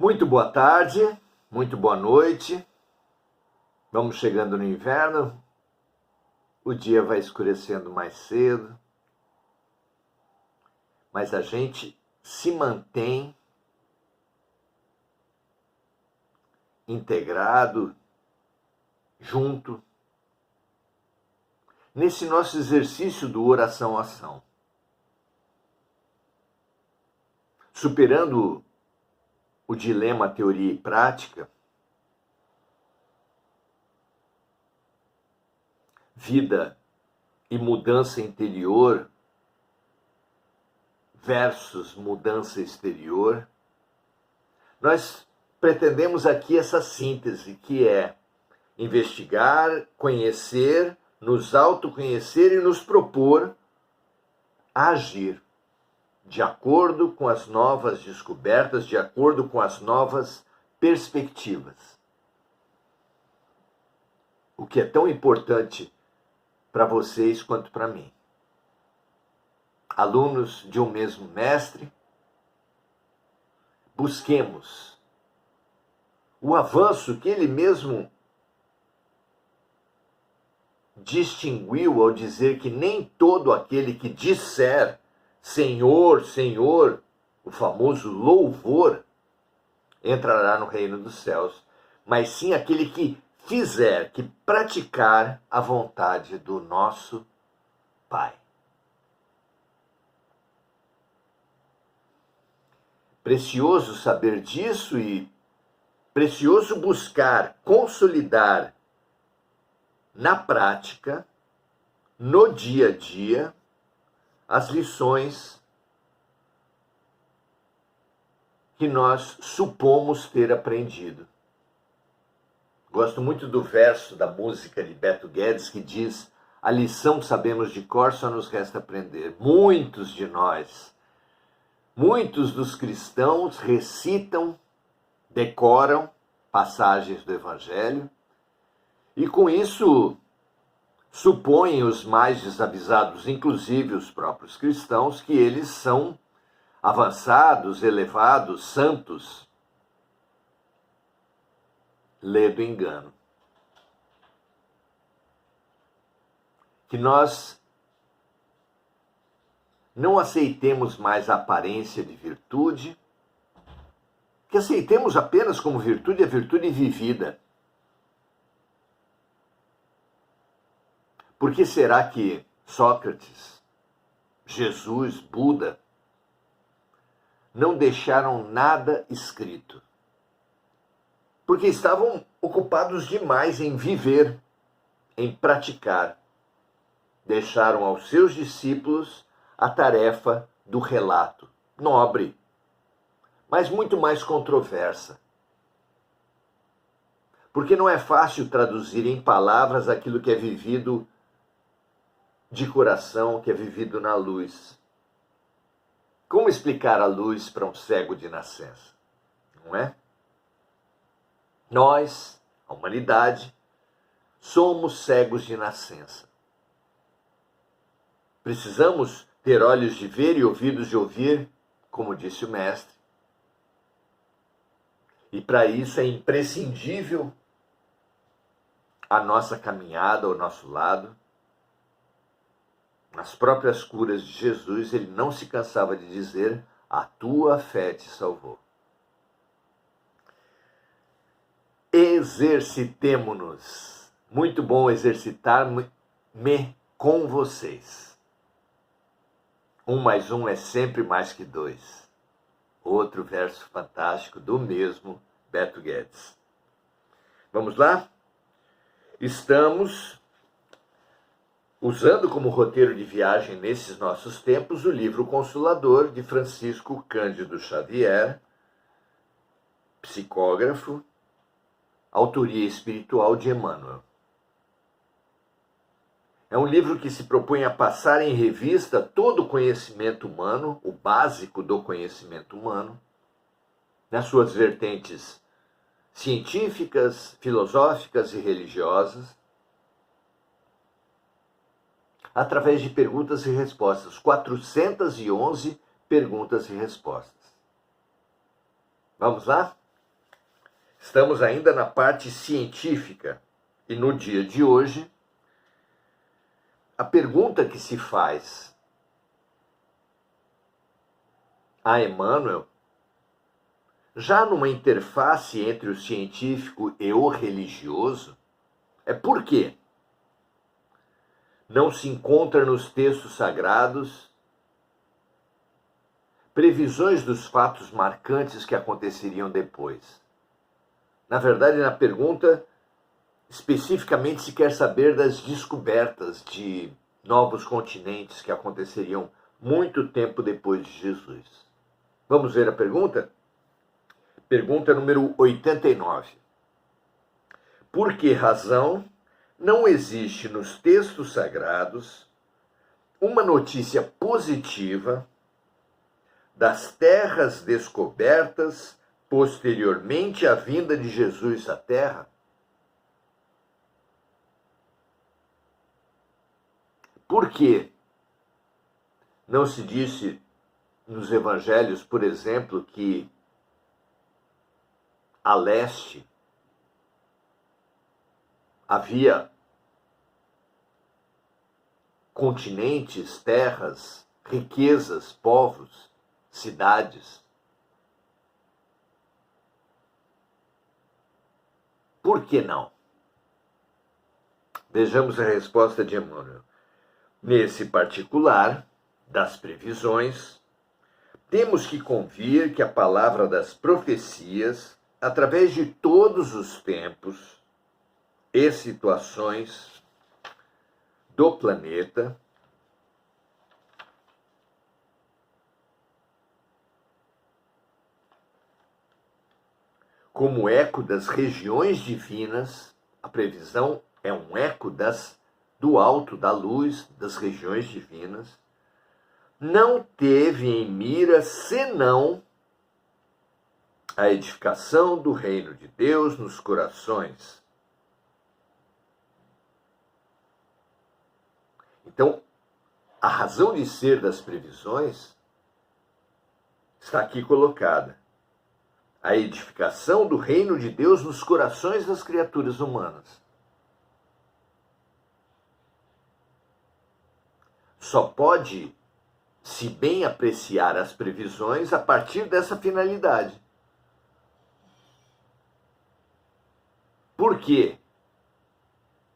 Muito boa tarde, muito boa noite. Vamos chegando no inverno, o dia vai escurecendo mais cedo, mas a gente se mantém integrado, junto, nesse nosso exercício do oração-ação. Superando o dilema teoria e prática, vida e mudança interior versus mudança exterior, nós pretendemos aqui essa síntese, que é investigar, conhecer, nos autoconhecer e nos propor a agir de acordo com as novas descobertas, de acordo com as novas perspectivas. O que é tão importante para vocês quanto para mim. Alunos de um mesmo mestre, busquemos o avanço que ele mesmo distinguiu ao dizer que nem todo aquele que disser Senhor, Senhor, o famoso louvor, entrará no reino dos céus, mas sim aquele que fizer, que praticar a vontade do nosso Pai. Precioso saber disso e precioso buscar consolidar na prática, no dia a dia, as lições que nós supomos ter aprendido. Gosto muito do verso da música de Beto Guedes que diz: a lição sabemos de cor, só nos resta aprender. Muitos de nós, muitos dos cristãos recitam, decoram passagens do Evangelho e com isso supõem os mais desavisados, inclusive os próprios cristãos, que eles são avançados, elevados, santos. Ledo engano. Que nós não aceitemos mais a aparência de virtude, que aceitemos apenas como virtude a virtude vivida. Por que será que Sócrates, Jesus, Buda não deixaram nada escrito? Porque estavam ocupados demais em viver, em praticar. Deixaram aos seus discípulos a tarefa do relato, nobre, mas muito mais controversa. Porque não é fácil traduzir em palavras aquilo que é vivido de coração, que é vivido na luz. Como explicar a luz para um cego de nascença? Não é? Nós, a humanidade, somos cegos de nascença. Precisamos ter olhos de ver e ouvidos de ouvir, como disse o mestre. E para isso é imprescindível a nossa caminhada ao nosso lado. Nas próprias curas de Jesus, ele não se cansava de dizer: a tua fé te salvou. Exercitemo-nos. Muito bom exercitar-me com vocês. 1 mais 1 é sempre mais que 2. Outro verso fantástico do mesmo Beto Guedes. Vamos lá? Estamos usando como roteiro de viagem nesses nossos tempos o livro Consolador de Francisco Cândido Xavier, psicógrafo, autoria espiritual de Emmanuel. É um livro que se propõe a passar em revista todo o conhecimento humano, o básico do conhecimento humano, nas suas vertentes científicas, filosóficas e religiosas, através de perguntas e respostas, 411 perguntas e respostas. Vamos lá? Estamos ainda na parte científica e no dia de hoje, a pergunta que se faz a Emmanuel, já numa interface entre o científico e o religioso, é por quê não se encontra nos textos sagrados previsões dos fatos marcantes que aconteceriam depois. Na verdade, na pergunta, especificamente se quer saber das descobertas de novos continentes que aconteceriam muito tempo depois de Jesus. Vamos ver a pergunta? Pergunta número 89. Por que razão não existe nos textos sagrados uma notícia positiva das terras descobertas posteriormente à vinda de Jesus à Terra? Por que não se disse nos evangelhos, por exemplo, que a leste havia continentes, terras, riquezas, povos, cidades? Por que não? Vejamos a resposta de Emmanuel. Nesse particular das previsões, temos que convir que a palavra das profecias, através de todos os tempos e situações do planeta, como eco das regiões divinas, a previsão é um eco do alto da luz das regiões divinas, não teve em mira senão a edificação do reino de Deus nos corações. Então, a razão de ser das previsões está aqui colocada. A edificação do reino de Deus nos corações das criaturas humanas. Só pode se bem apreciar as previsões a partir dessa finalidade. Por quê?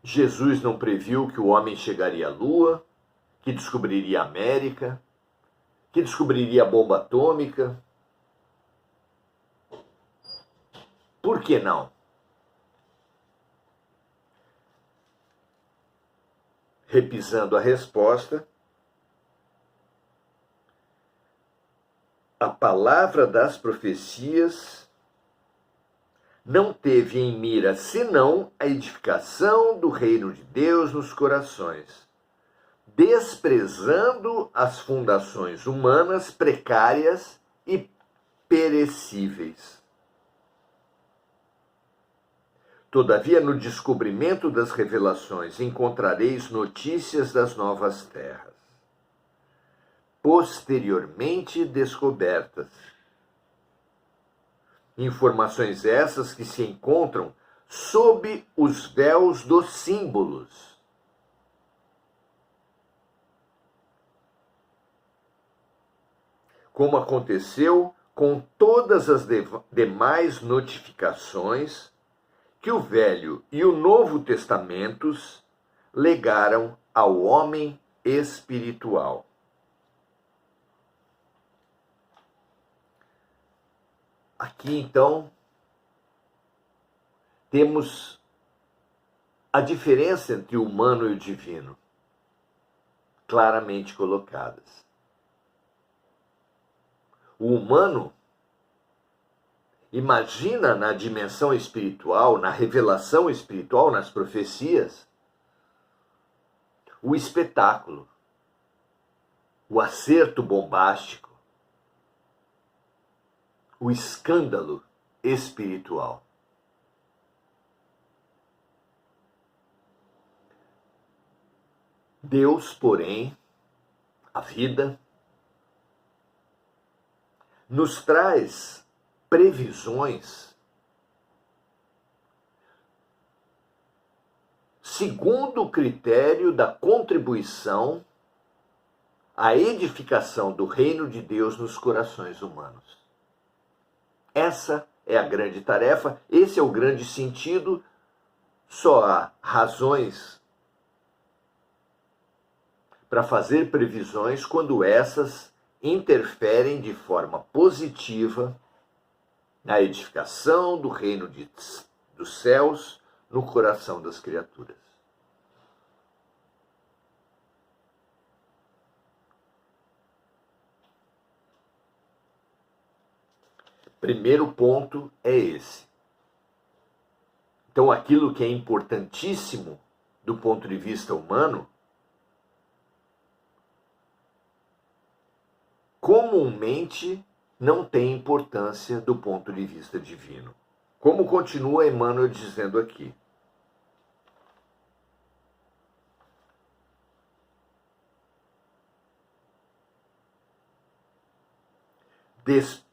Jesus não previu que o homem chegaria à Lua, que descobriria a América, que descobriria a bomba atômica? Por que não? Repisando a resposta, a palavra das profecias não teve em mira senão a edificação do reino de Deus nos corações, desprezando as fundações humanas precárias e perecíveis. Todavia, no descobrimento das revelações, encontrareis notícias das novas terras, posteriormente descobertas. Informações essas que se encontram sob os véus dos símbolos. Como aconteceu com todas as demais notificações que o Velho e o Novo Testamentos legaram ao homem espiritual. Aqui, então, temos a diferença entre o humano e o divino, claramente colocadas. O humano imagina na dimensão espiritual, na revelação espiritual, nas profecias, o espetáculo, o acerto bombástico, o escândalo espiritual. Deus, porém, a vida, nos traz previsões segundo o critério da contribuição à edificação do reino de Deus nos corações humanos. Essa é a grande tarefa, esse é o grande sentido. Só há razões para fazer previsões quando essas interferem de forma positiva na edificação do reino dos céus no coração das criaturas. Primeiro ponto é esse. Então, aquilo que é importantíssimo do ponto de vista humano, comumente não tem importância do ponto de vista divino. Como continua Emmanuel dizendo aqui.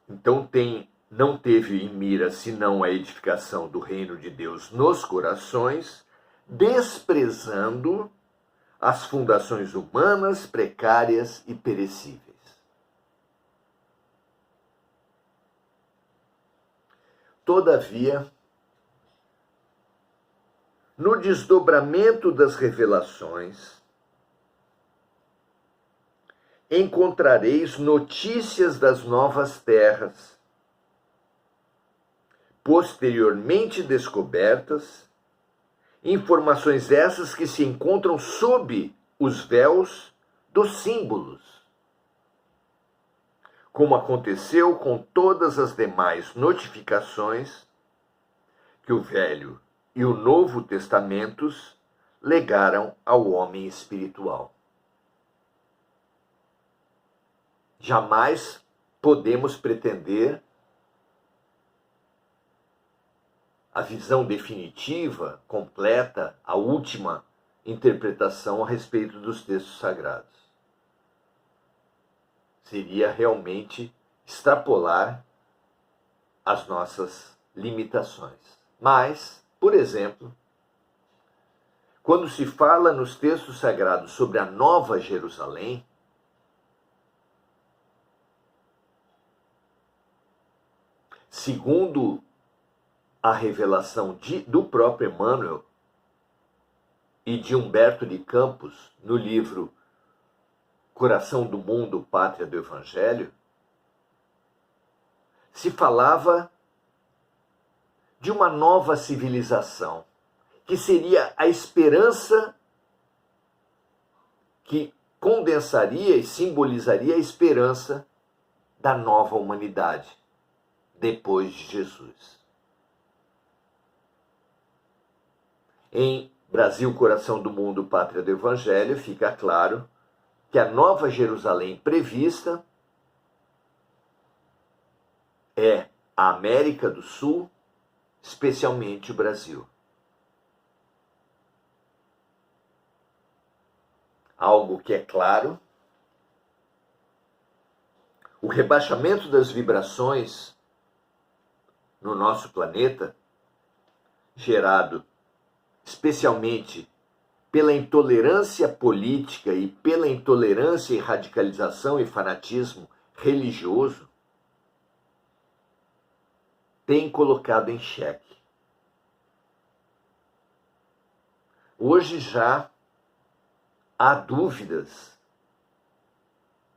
Então não teve em mira senão a edificação do reino de Deus nos corações, desprezando as fundações humanas precárias e perecíveis. Todavia, no desdobramento das revelações, encontrareis notícias das novas terras, posteriormente descobertas, informações essas que se encontram sob os véus dos símbolos, como aconteceu com todas as demais notificações que o Velho e o Novo Testamentos legaram ao homem espiritual. Jamais podemos pretender a visão definitiva, completa, a última interpretação a respeito dos textos sagrados. Seria realmente extrapolar as nossas limitações. Mas, por exemplo, quando se fala nos textos sagrados sobre a Nova Jerusalém, segundo a revelação do próprio Emmanuel e de Humberto de Campos no livro Coração do Mundo, Pátria do Evangelho, se falava de uma nova civilização, que seria a esperança que condensaria e simbolizaria a esperança da nova humanidade depois de Jesus. Em Brasil, Coração do Mundo, Pátria do Evangelho, fica claro que a Nova Jerusalém prevista é a América do Sul, especialmente o Brasil. Algo que é claro, o rebaixamento das vibrações no nosso planeta, gerado especialmente pela intolerância política e pela intolerância e radicalização e fanatismo religioso, tem colocado em xeque. Hoje já há dúvidas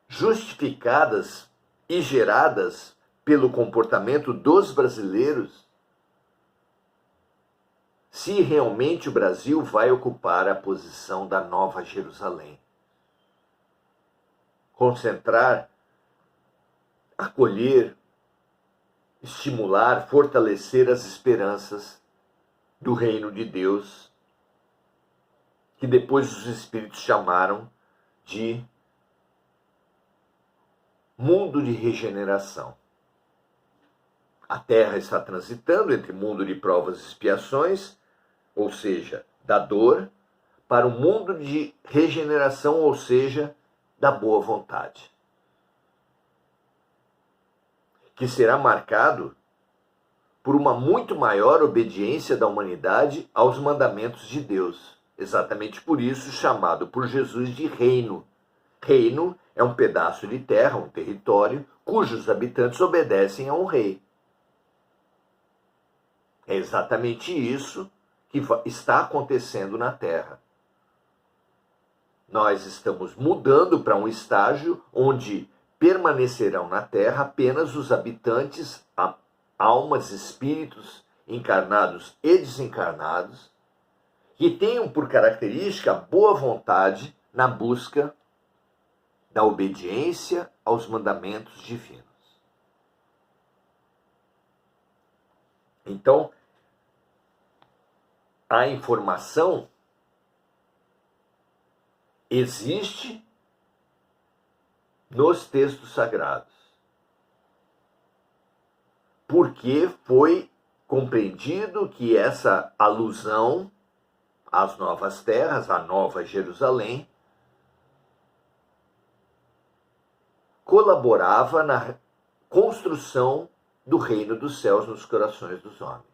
justificadas e geradas pelo comportamento dos brasileiros se realmente o Brasil vai ocupar a posição da Nova Jerusalém. Concentrar, acolher, estimular, fortalecer as esperanças do reino de Deus, que depois os espíritos chamaram de mundo de regeneração. A Terra está transitando entre mundo de provas e expiações, ou seja, da dor, para o mundo de regeneração, ou seja, da boa vontade, que será marcado por uma muito maior obediência da humanidade aos mandamentos de Deus, exatamente por isso chamado por Jesus de reino. Reino é um pedaço de terra, um território, cujos habitantes obedecem a um rei. É exatamente isso que está acontecendo na Terra. Nós estamos mudando para um estágio onde permanecerão na Terra apenas os habitantes, almas, espíritos encarnados e desencarnados, que tenham por característica a boa vontade na busca da obediência aos mandamentos divinos. Então, a informação existe nos textos sagrados, porque foi compreendido que essa alusão às novas terras, à Nova Jerusalém, colaborava na construção do reino dos céus nos corações dos homens.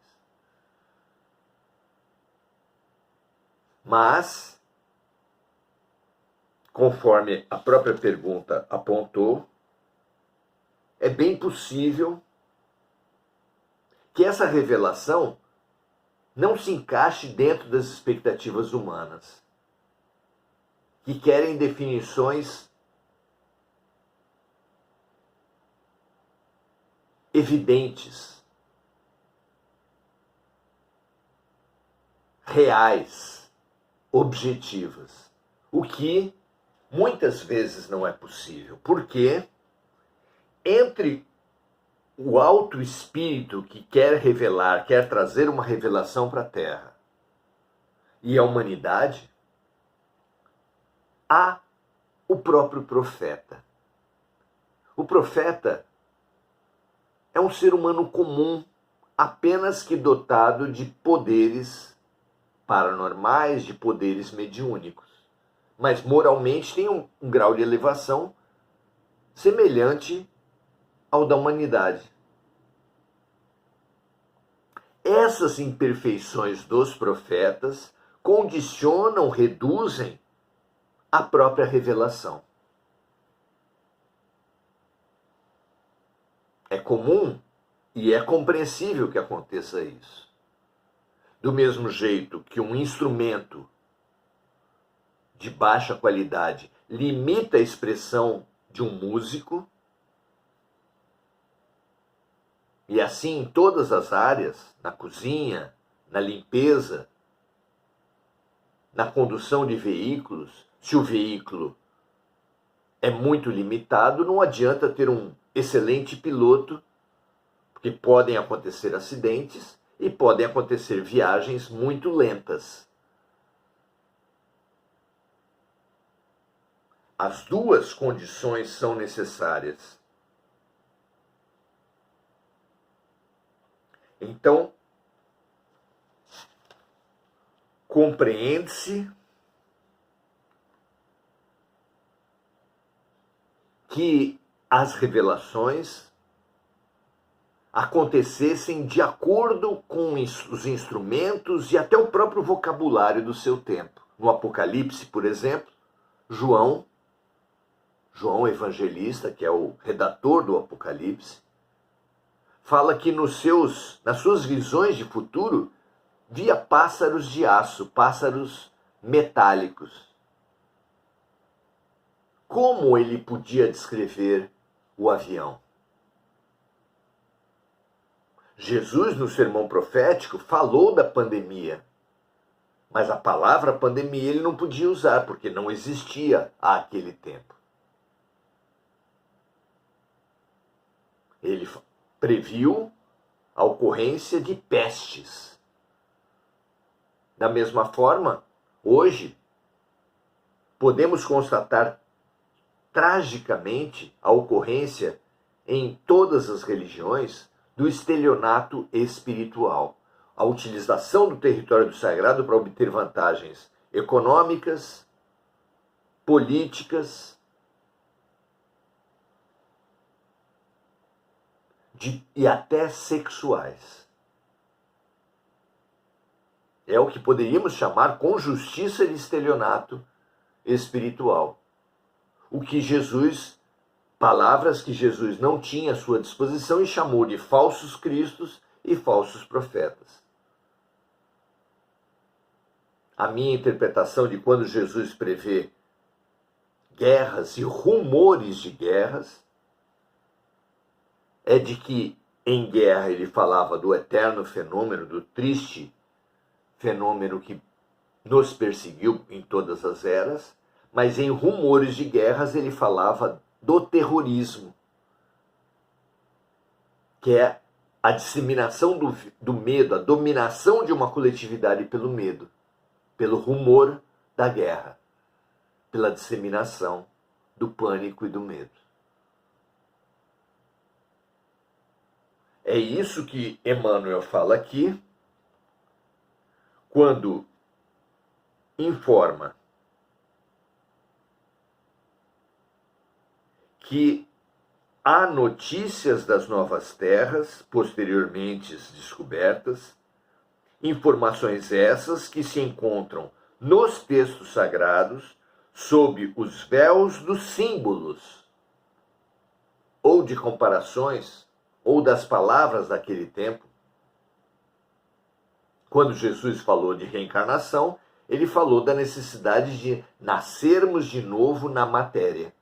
Mas, conforme a própria pergunta apontou, é bem possível que essa revelação não se encaixe dentro das expectativas humanas, que querem definições evidentes, reais, objetivas, o que muitas vezes não é possível, porque entre o alto espírito que quer revelar, quer trazer uma revelação para a Terra, e a humanidade, há o próprio profeta. O profeta é um ser humano comum, apenas que dotado de poderes paranormais, de poderes mediúnicos. Mas moralmente tem um grau de elevação semelhante ao da humanidade. Essas imperfeições dos profetas condicionam, reduzem a própria revelação. É comum e é compreensível que aconteça isso. Do mesmo jeito que um instrumento de baixa qualidade limita a expressão de um músico, e assim em todas as áreas, na cozinha, na limpeza, na condução de veículos, se o veículo é muito limitado, não adianta ter um excelente piloto, porque podem acontecer acidentes e podem acontecer viagens muito lentas. As duas condições são necessárias. Então, compreende-se que as revelações acontecessem de acordo com os instrumentos e até o próprio vocabulário do seu tempo. No Apocalipse, por exemplo, João Evangelista, que é o redator do Apocalipse, fala que nas suas visões de futuro, via pássaros de aço, pássaros metálicos. Como ele podia descrever o avião? Jesus, no sermão profético, falou da pandemia, mas a palavra pandemia ele não podia usar, porque não existia àquele tempo. Ele previu a ocorrência de pestes. Da mesma forma, hoje, podemos constatar tragicamente a ocorrência em todas as religiões do estelionato espiritual, a utilização do território do sagrado para obter vantagens econômicas, políticas e até sexuais. É o que poderíamos chamar com justiça de estelionato espiritual. O que Jesus, palavras que Jesus não tinha à sua disposição e chamou de falsos cristos e falsos profetas. A minha interpretação de quando Jesus prevê guerras e rumores de guerras é de que em guerra ele falava do eterno fenômeno, do triste fenômeno que nos perseguiu em todas as eras, mas em rumores de guerras ele falava do terrorismo, que é a disseminação do medo, a dominação de uma coletividade pelo medo, pelo rumor da guerra, pela disseminação do pânico e do medo. É isso que Emmanuel fala aqui, quando informa que há notícias das novas terras, posteriormente descobertas, informações essas que se encontram nos textos sagrados sob os véus dos símbolos, ou de comparações, ou das palavras daquele tempo. Quando Jesus falou de reencarnação, ele falou da necessidade de nascermos de novo na matéria.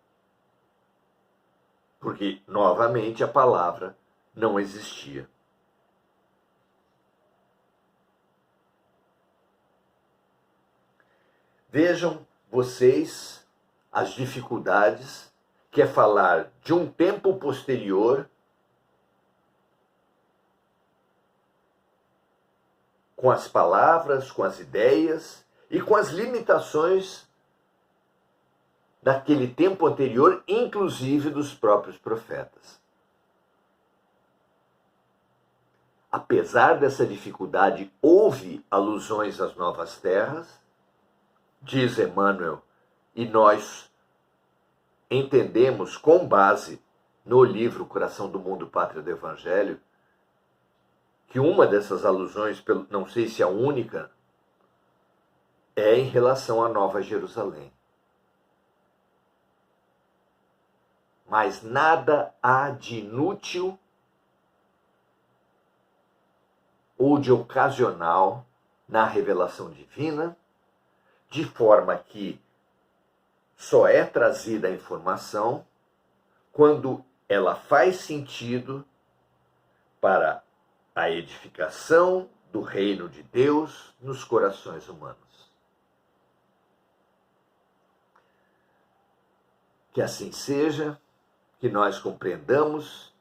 Porque, novamente, a palavra não existia. Vejam vocês as dificuldades que é falar de um tempo posterior com as palavras, com as ideias e com as limitações daquele tempo anterior, inclusive dos próprios profetas. Apesar dessa dificuldade, houve alusões às novas terras, diz Emmanuel, e nós entendemos com base no livro Coração do Mundo, Pátria do Evangelho, que uma dessas alusões, não sei se a única, é em relação à Nova Jerusalém. Mas nada há de inútil ou de ocasional na revelação divina, de forma que só é trazida a informação quando ela faz sentido para a edificação do reino de Deus nos corações humanos. Que assim seja, que nós compreendamos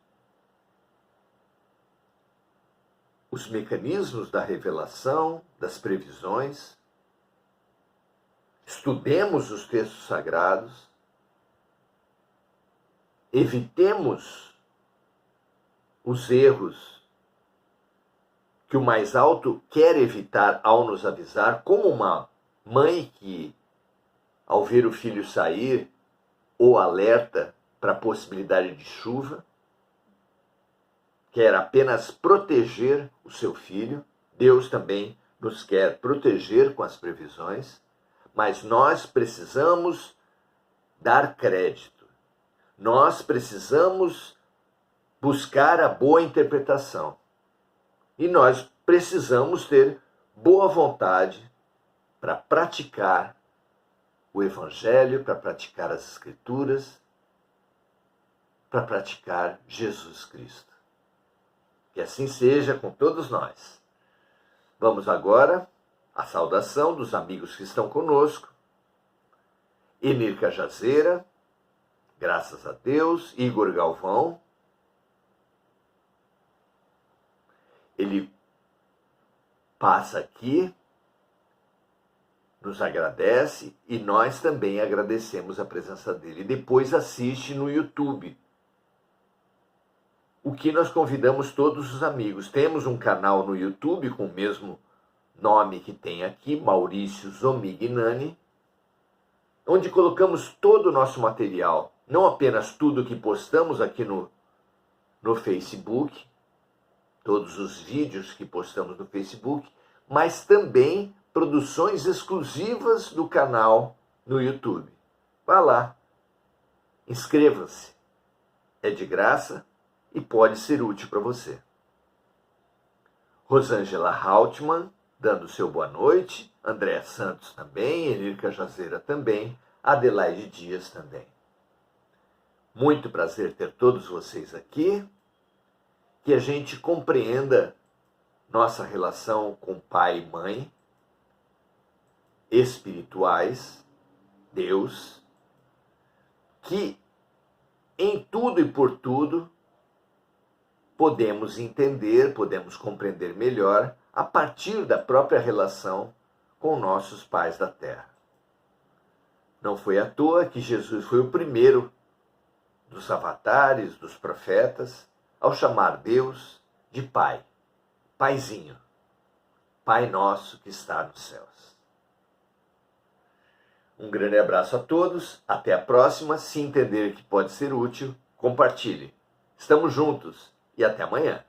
os mecanismos da revelação, das previsões, estudemos os textos sagrados, evitemos os erros que o mais alto quer evitar ao nos avisar, como uma mãe que, ao ver o filho sair, o alerta para a possibilidade de chuva, quer apenas proteger o seu filho. Deus também nos quer proteger com as previsões, mas nós precisamos dar crédito. Nós precisamos buscar a boa interpretação. E nós precisamos ter boa vontade para praticar o Evangelho, para praticar as Escrituras, para praticar Jesus Cristo. Que assim seja com todos nós. Vamos agora à saudação dos amigos que estão conosco. Enir Cajazeira, graças a Deus. Igor Galvão. Ele passa aqui, nos agradece e nós também agradecemos a presença dele. Depois assiste no YouTube. O que nós convidamos todos os amigos. Temos um canal no YouTube com o mesmo nome que tem aqui, Maurício Zomignani, onde colocamos todo o nosso material, não apenas tudo que postamos aqui no Facebook, todos os vídeos que postamos no Facebook, mas também produções exclusivas do canal no YouTube. Vá lá, inscreva-se. É de graça e pode ser útil para você. Rosângela Haltman, dando seu boa noite. André Santos também, Enir Cajazeira também, Adelaide Dias também. Muito prazer ter todos vocês aqui. Que a gente compreenda nossa relação com pai e mãe, espirituais, Deus, que em tudo e por tudo podemos entender, podemos compreender melhor a partir da própria relação com nossos pais da terra. Não foi à toa que Jesus foi o primeiro dos avatares, dos profetas, ao chamar Deus de Pai, Paizinho, Pai nosso que está nos céus. Um grande abraço a todos, até a próxima. Se entender que pode ser útil, compartilhe. Estamos juntos e até amanhã.